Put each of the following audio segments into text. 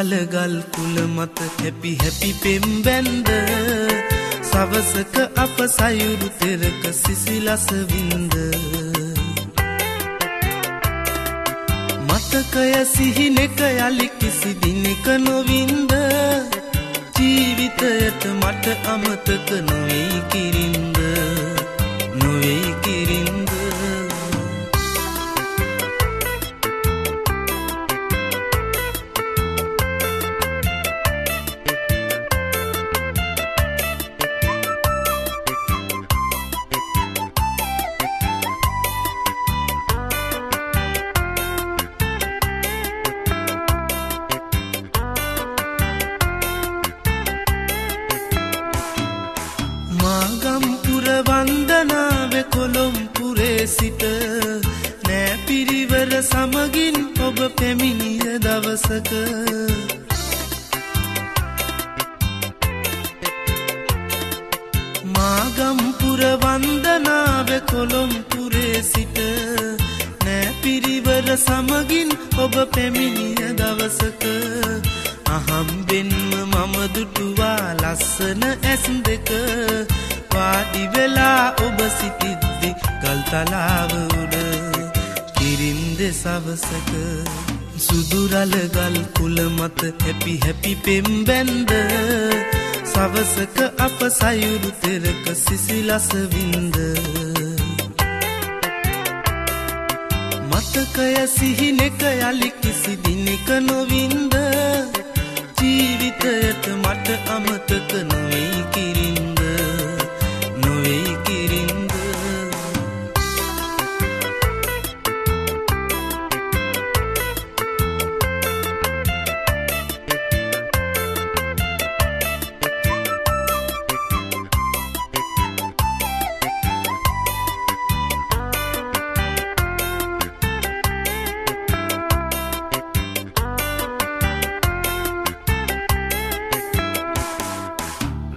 සුදුරල ගල් කුල මත හැපි හැපි පෙම් බැන්ද සවසක අප සයුරු තෙරක සිසිලස වින්ද මතකය සිහිනෙක යලි කිසි දිනක නොවින්ද ජීවිතයට මට අමතක නොවේ කිරින්ද නොවේ කිරින්ද මාගම්පුර වන්දනාව කොළොම්පුරේ සිට නෑ පිරිවර සමගින් ඔබ පැමිණිය දවසක මාගම්පුර වන්දනාව කොළොම්පුරේ සිට නෑ පිරිවර සමගින් ඔබ පැමිණිය දවසක අහම්බෙන්ම මම දුටුවා ලස්සන ඇස් දෙක වාඩි වෙලා ඔබ සිටිද්දි ගල්තලාව උඩ කිරින්ද සවසක සුදුරල ගල් කුල මත හැපි හැපි පෙම් බැන්ද සවසක අප සයුරු තෙරක සිසිලස වින්ද මතකය සිහිනෙක යලි කිසි දිනක නොවින්ද ජීවිතයට මට අමතක නොවේ කිරින්ද නොවේ කිරින්ද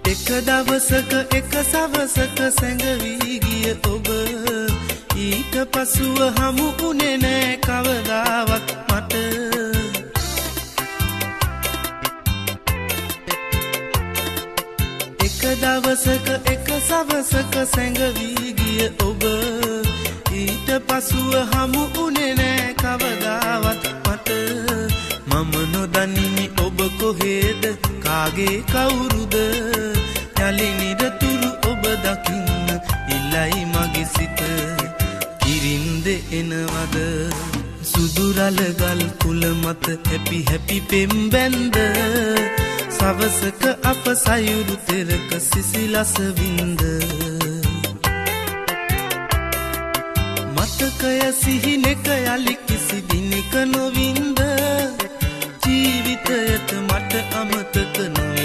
එක දවසක එක සවසක සැඟවී ගිය ඔබ ඊට පසුව හමු වුණේ නෑ කවදාවත් මට එක දවසක එක සවසක සැඟවී ගිය ඔබ ඊට පසුව හමු වුණේ නෑ කවදාවත් මට මම නොදනිමි ඔබ කොහෙද කාගේ කවුරුද යලි නිරතුරු ඔබ දකින්න ඉල්ලයි මගේ සිත කිරින්ද එනවද සුදුරල ගල් කුල මත හැපි හැපි පෙම් බැන්ද සවසක අප සයුරු තෙරක සිසිලස වින්ද මතකය සිහිනෙක යලි කිසි දිනක නොවින්ද ජීවිතයට මට අමතක නොවේ